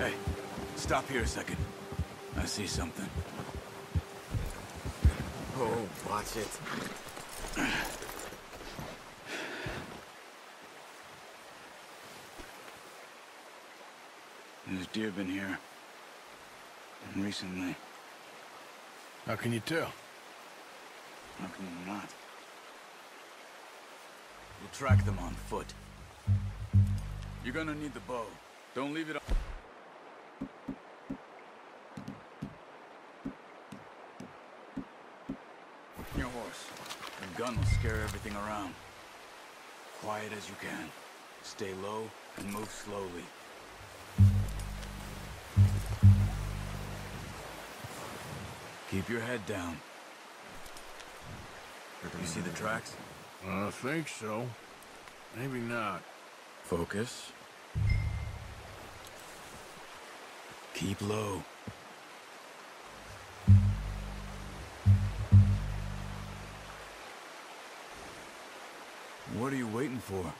Hey, stop here a second. I see something. Oh, watch it. There's deer been here. Recently. How can you tell? How can you not? We'll track them on foot. You're gonna need the bow. Don't leave it on. Your horse. The gun will scare everything around. Quiet as you can. Stay low and move slowly. Keep your head down. You see the tracks? I think so. Maybe not. Focus. Keep low. What are you waiting for?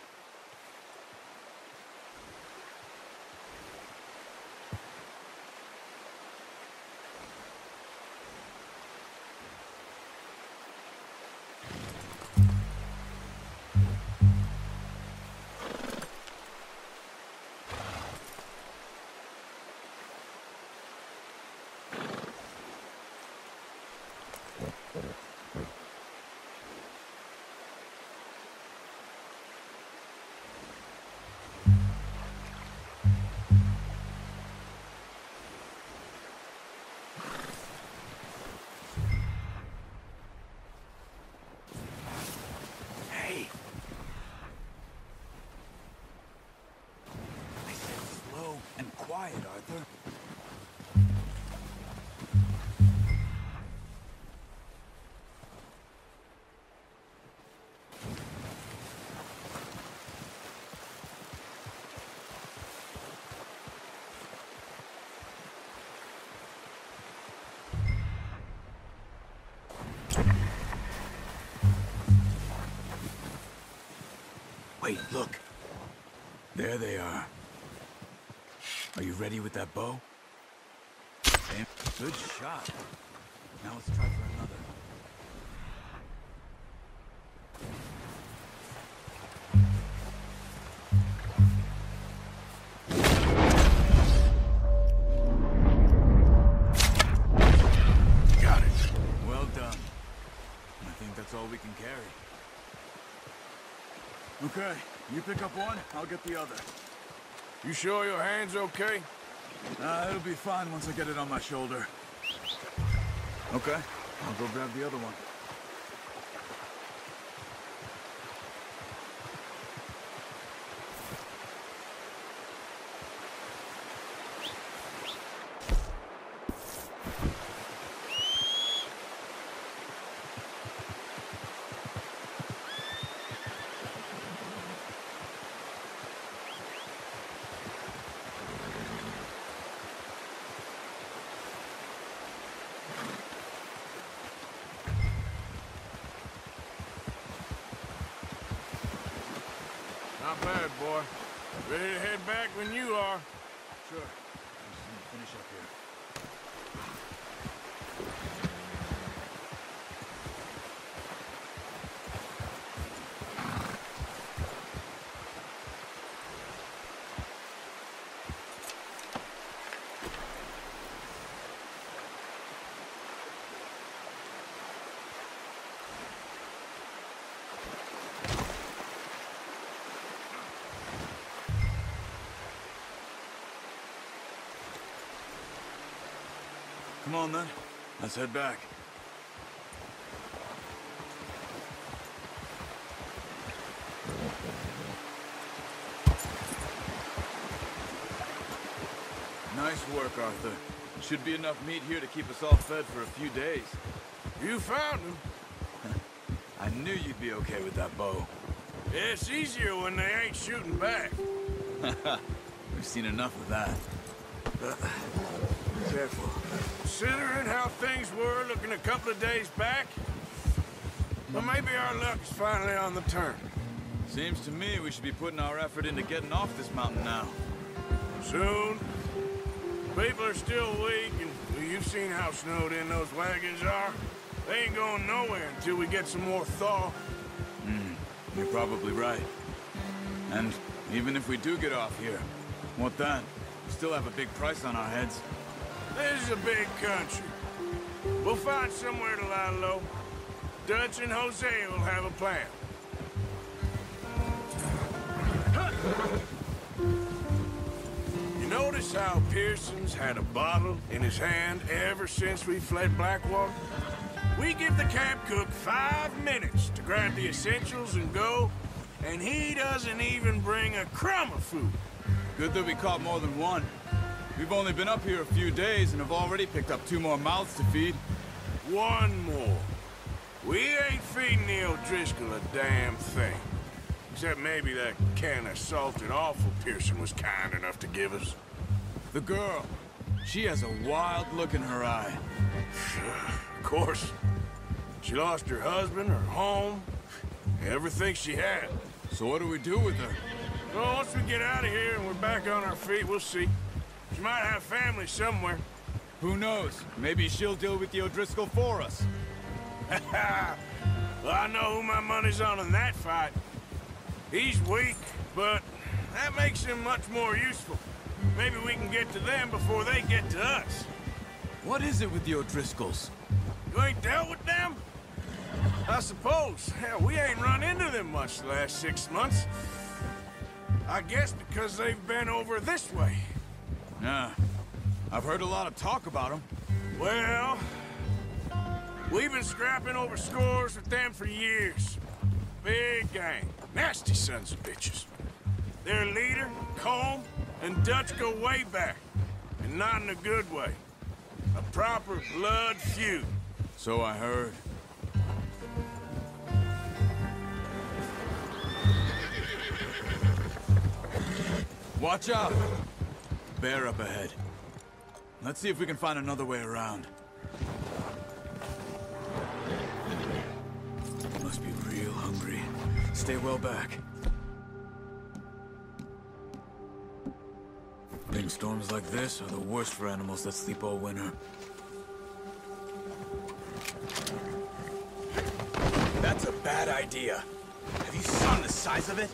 Quiet, Arthur. Wait, look. There they are. Are you ready with that bow? Damn, good shot. Now let's try for another. Got it. Well done. I think that's all we can carry. Okay, you pick up one, I'll get the other. You sure your hand's okay? It'll be fine once I get it on my shoulder. Okay, I'll go grab the other one. Not bad, boy. Ready to head back when you are. Sure. I'm just gonna finish up here. Come on, then. Let's head back. Nice work, Arthur. Should be enough meat here to keep us all fed for a few days. You found him. I knew you'd be okay with that bow. Yeah, it's easier when they ain't shooting back. We've seen enough of that. Careful. Considering how things were looking a couple of days back, well, maybe our luck is finally on the turn. Seems to me we should be putting our effort into getting off this mountain now. Soon. People are still weak, and you've seen how snowed in those wagons are. They ain't going nowhere until we get some more thaw. You're probably right. And even if we do get off here, what then? We still have a big price on our heads. This is a big country. We'll find somewhere to lie low. Dutch and Jose will have a plan. You notice how Pearson's had a bottle in his hand ever since we fled Blackwater? We give the camp cook 5 minutes to grab the essentials and go, and he doesn't even bring a crumb of food. Good that we caught more than one. We've only been up here a few days and have already picked up 2 more mouths to feed. 1 more. We ain't feeding the O'Driscoll a damn thing. Except maybe that can of salted offal Pearson was kind enough to give us. The girl. She has a wild look in her eye. Of course. She lost her husband, her home, everything she had. So what do we do with her? Well, once we get out of here and we're back on our feet, we'll see. She might have family somewhere. Who knows? Maybe she'll deal with the O'Driscoll for us. Well, I know who my money's on in that fight. He's weak, but that makes him much more useful. Maybe we can get to them before they get to us. What is it with the O'Driscolls? You ain't dealt with them? I suppose. Hell, we ain't run into them much the last 6 months. I guess because they've been over this way. Yeah. I've heard a lot of talk about them. Well, we've been scrapping over scores with them for years. Big gang. Nasty sons of bitches. Their leader, Colm, and Dutch go way back. And not in a good way. A proper blood feud. So I heard. Watch out! Bear up ahead. Let's see if we can find another way around. Must be real hungry. Stay well back. Think storms like this are the worst for animals that sleep all winter. That's a bad idea. Have you seen the size of it?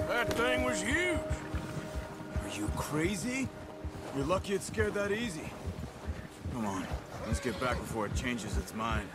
That thing was huge. Are you crazy? You're lucky it scared that easy. Come on, let's get back before it changes its mind.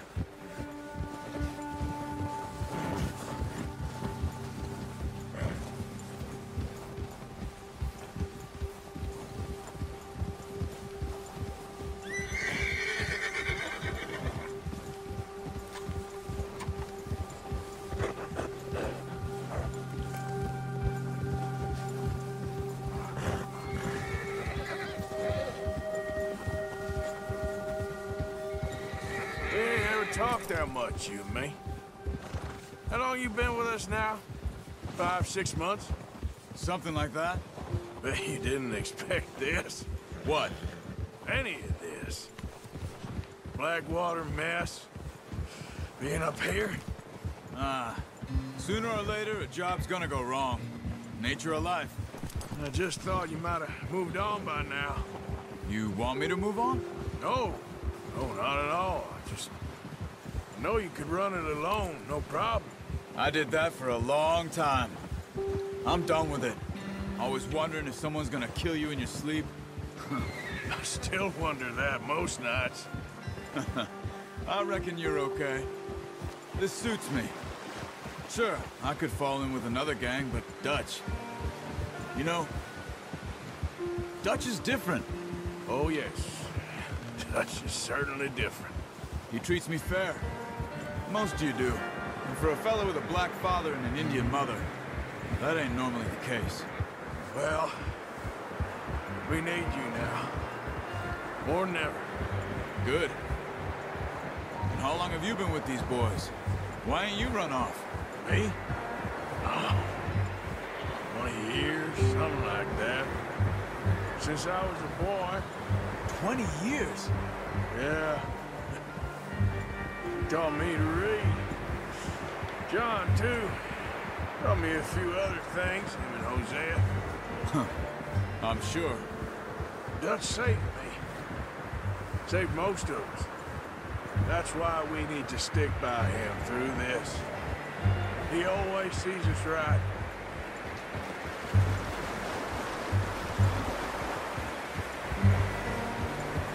Talk that much, you and me. How long you been with us now? 5, 6 months? Something like that? Bet you didn't expect this. What? Any of this. Blackwater mess. Being up here. Sooner or later, a job's gonna go wrong. Nature of life. I just thought you might have moved on by now. You want me to move on? No. No, not at all. I know you could run it alone, no problem. I did that for a long time. I'm done with it. Always wondering if someone's gonna kill you in your sleep. I still wonder that most nights. I reckon you're okay. This suits me. Sure, I could fall in with another gang, but Dutch... You know, Dutch is different. Oh, yes. Dutch is certainly different. He treats me fair. Most you do. And for a fellow with a black father and an Indian mother, that ain't normally the case. Well, we need you now. More than ever. Good. And how long have you been with these boys? Why ain't you run off? Me? Oh, 20 years, something like that. Since I was a boy. 20 years? Yeah. He taught me to read. John, too. Taught me a few other things, him and Hosea. I'm sure. Dutch saved me. Saved most of us. That's why we need to stick by him through this. He always sees us right.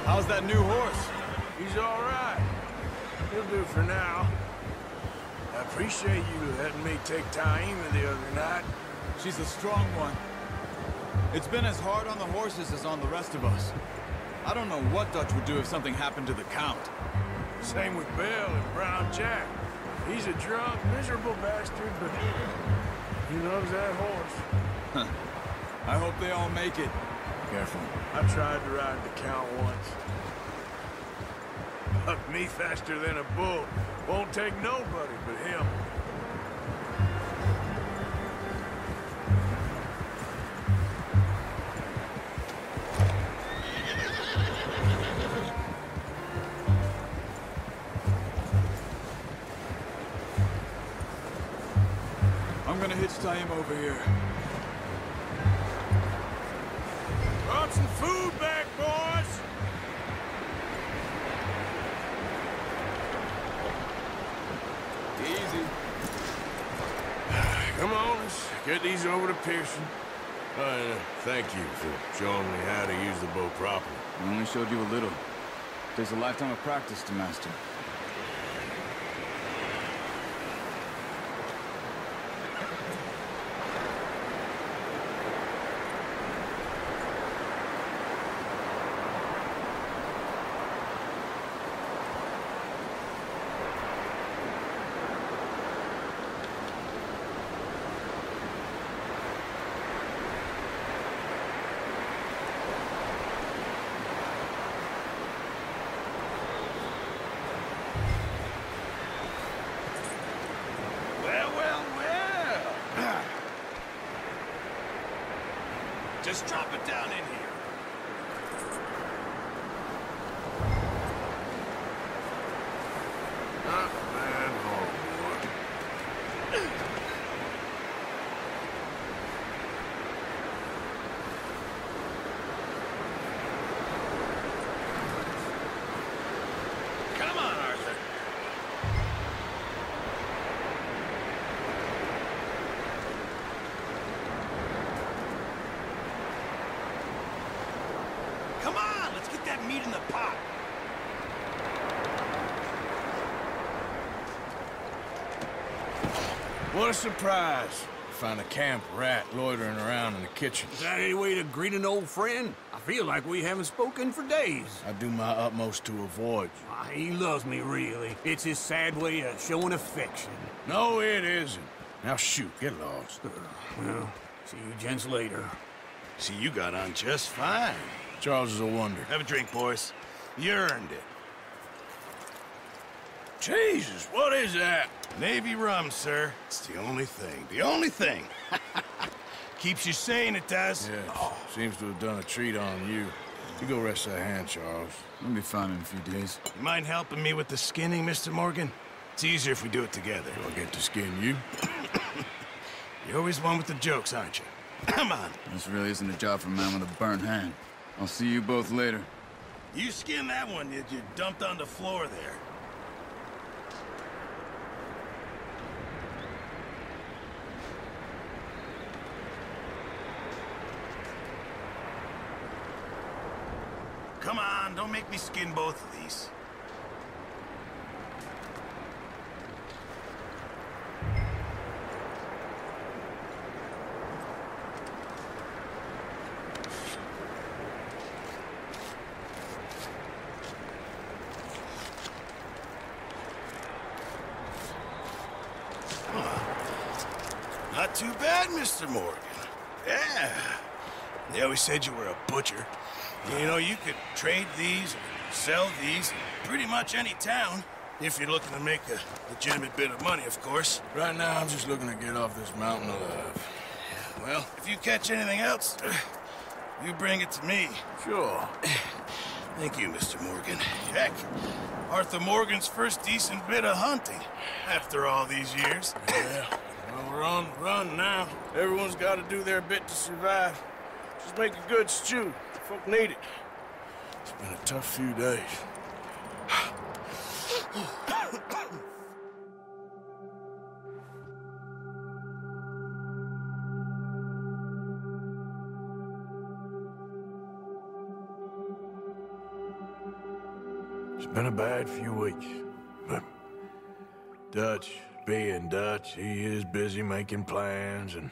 How's that new horse? He's all right. He'll do for now. I appreciate you letting me take Taima the other night. She's a strong one. It's been as hard on the horses as on the rest of us. I don't know what Dutch would do if something happened to the Count. Same with Bill and Brown Jack. He's a drunk, miserable bastard, but he loves that horse. I hope they all make it. Careful. I tried to ride the Count once. Bucked me faster than a bull. Won't take nobody but him. I'm gonna hitch him over here. Brought some food back, boys! Easy. Come on, let's get these over to Pearson. Thank you for showing me how to use the bow properly. I only showed you a little. Takes a lifetime of practice to master. Just drop it down in here. Not bad, homeboy. Come on, Arthur. Come on, let's get that meat in the pot. What a surprise. Find a camp rat loitering around in the kitchen. Is that any way to greet an old friend? I feel like we haven't spoken for days. I do my utmost to avoid you. He loves me, really. It's his sad way of showing affection. No, it isn't. Now shoot, get lost. Well, see you gents later. See, you got on just fine. Charles is a wonder. Have a drink, boys. You earned it. Jesus, what is that? Navy rum, sir. It's the only thing. The only thing. Keeps you sane, it does. Yeah, seems to have done a treat on you. You go rest that hand, Charles. We'll be fine in a few days. You mind helping me with the skinning, Mr. Morgan? It's easier if we do it together. Do I get to skin you? You're always one with the jokes, aren't you? Come on. This really isn't a job for a man with a burnt hand. I'll see you both later. You skinned that one that you dumped on the floor there. Come on, don't make me skin both of these. too bad, Mr. Morgan. Yeah. They always said you were a butcher. You know, you could trade these, sell these, in pretty much any town. If you're looking to make a legitimate bit of money, of course. Right now, I'm just looking to get off this mountain alive. Well, if you catch anything else, you bring it to me. Sure. Thank you, Mr. Morgan. Heck, Arthur Morgan's first decent bit of hunting after all these years. Yeah, well, we're on the run now. Everyone's got to do their bit to survive. Just make a good stew. Folk need it. It's been a tough few days. It's been a bad few weeks, but Dutch being Dutch, he is busy making plans, and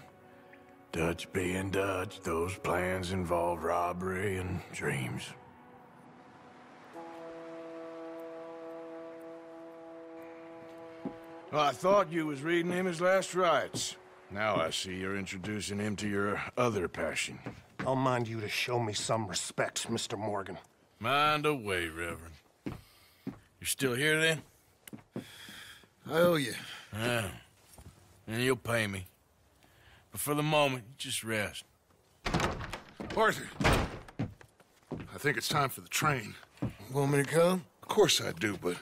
Dutch being Dutch, those plans involve robbery and dreams. Well, I thought you was reading him his last rites. Now I see you're introducing him to your other passion. I'll mind you to show me some respect, Mr. Morgan. Mind away, Reverend. You still here, then? I owe you. Yeah. And you'll pay me. But for the moment, just rest. Arthur, I think it's time for the train. Want me to come? Of course I do, but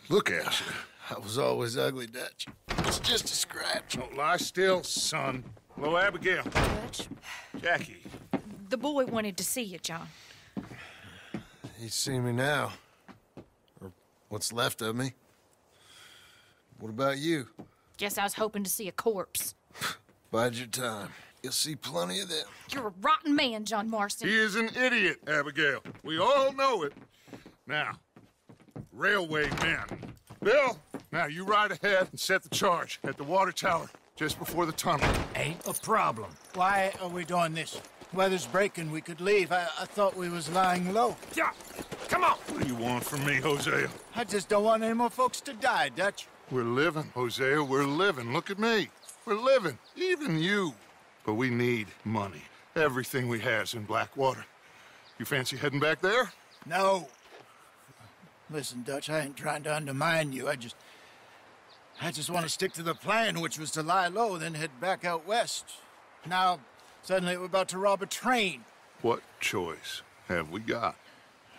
look at you. I was always ugly, Dutch. It's just a scratch. Don't lie still, son. Hello, Abigail. Dutch, Jackie. the boy wanted to see you, John. He'd see me now. Or what's left of me. What about you? Guess I was hoping to see a corpse. Bide your time. You'll see plenty of them. You're a rotten man, John Marston. He is an idiot, Abigail. We all know it. Now, railway men. Bill, now you ride ahead and set the charge at the water tower just before the tunnel. Ain't a problem. Why are we doing this? Weather's breaking. We could leave. I thought we was lying low. Yeah, come on. What do you want from me, Hosea? I just don't want any more folks to die, Dutch. We're living, Hosea, we're living. Look at me. We're living, even you. But we need money. Everything we has in Blackwater. You fancy heading back there? No. Listen, Dutch, I ain't trying to undermine you. I just want to stick to the plan, which was to lie low, then head back out west. Now, suddenly we're about to rob a train. What choice have we got?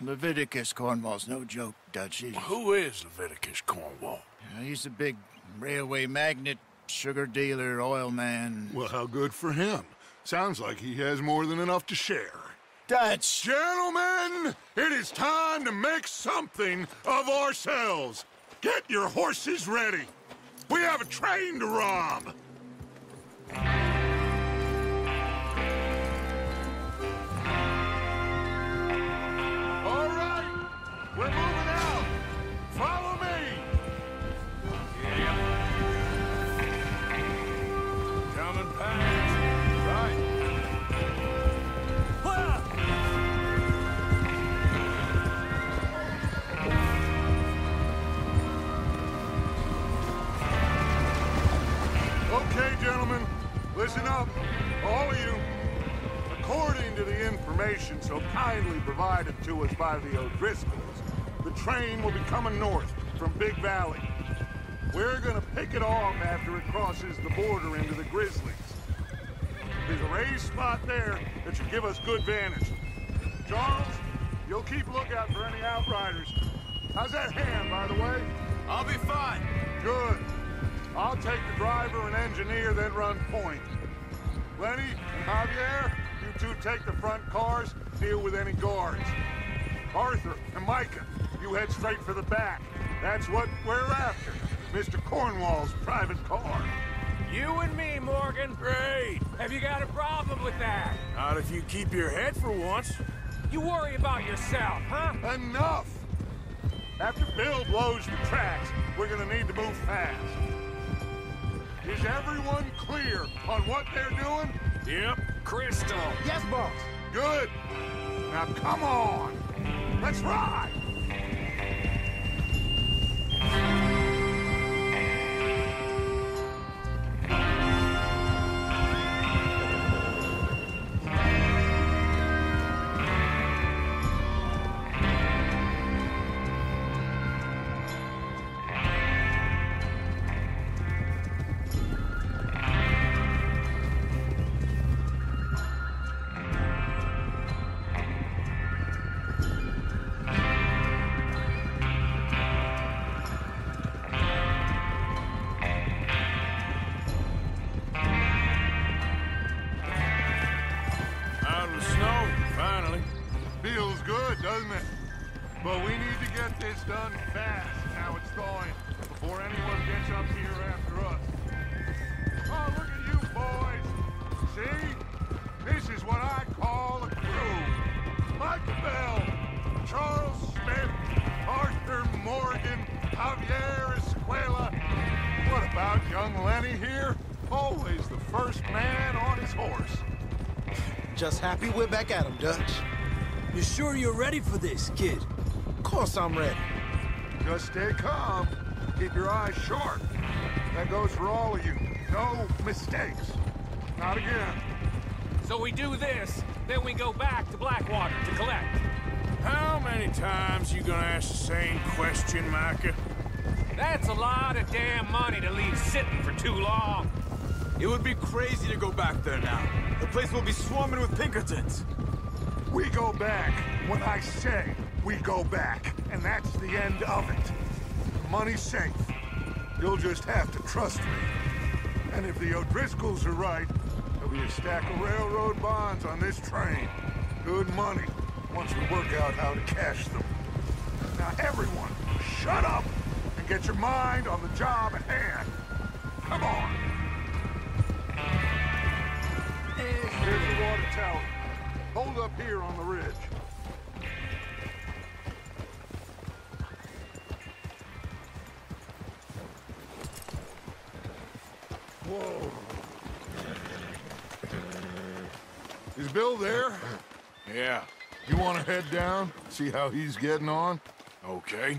Leviticus Cornwall's no joke, Dutch. Who is Leviticus Cornwall? He's a big railway magnate, sugar dealer, oil man. Well, how good for him. Sounds like he has more than enough to share. Dutch! Gentlemen, it is time to make something of ourselves. Get your horses ready. We have a train to rob. All right, we're moving out. Follow me. Coming past. Right. Okay, gentlemen, listen up, all of you. According to the information so kindly provided to us by the O'Driscolls, the train will be coming north from Big Valley. We're gonna pick it off after it crosses the border into the Grizzlies. There's a raised spot there that should give us good vantage. Charles, you'll keep lookout for any outriders. How's that hand, by the way? I'll be fine. Good. I'll take the driver and engineer, then run point. Lenny and Javier, you two take the front cars, deal with any guards. Arthur and Micah, you head straight for the back. That's what we're after. Mr. Cornwall's private car. You and me, Morgan. Great. Have you got a problem with that? Not if you keep your head for once. You worry about yourself, huh? Enough! After Bill blows the tracks, we're gonna need to move fast. Is everyone clear on what they're doing? Yep. Crystal. Yes, boss. Good. Now come on. Let's ride. doesn't it? But we need to get this done fast, now it's thawing, before anyone gets up here after us. Oh, look at you boys! See? This is what I call a crew. Michael Bell, Charles Smith, Arthur Morgan, Javier Escuela. What about young Lenny here? Always the first man on his horse. Just happy we're back at him, Dutch. You sure you're ready for this, kid? Of course I'm ready. Just stay calm. Keep your eyes sharp. That goes for all of you. No mistakes. Not again. So we do this, then we go back to Blackwater to collect. How many times you gonna ask the same question, Micah? That's a lot of damn money to leave sitting for too long. It would be crazy to go back there now. The place will be swarming with Pinkertons. We go back when I say we go back, and that's the end of it. The money's safe. You'll just have to trust me. And if the O'Driscolls are right, there'll be a stack of railroad bonds on this train. Good money, once we work out how to cash them. Now everyone, shut up and get your mind on the job at hand. Come on. Here's the water tower. Hold up here on the ridge. Whoa. Is Bill there? Yeah, You want to head down, see how he's getting on? okay.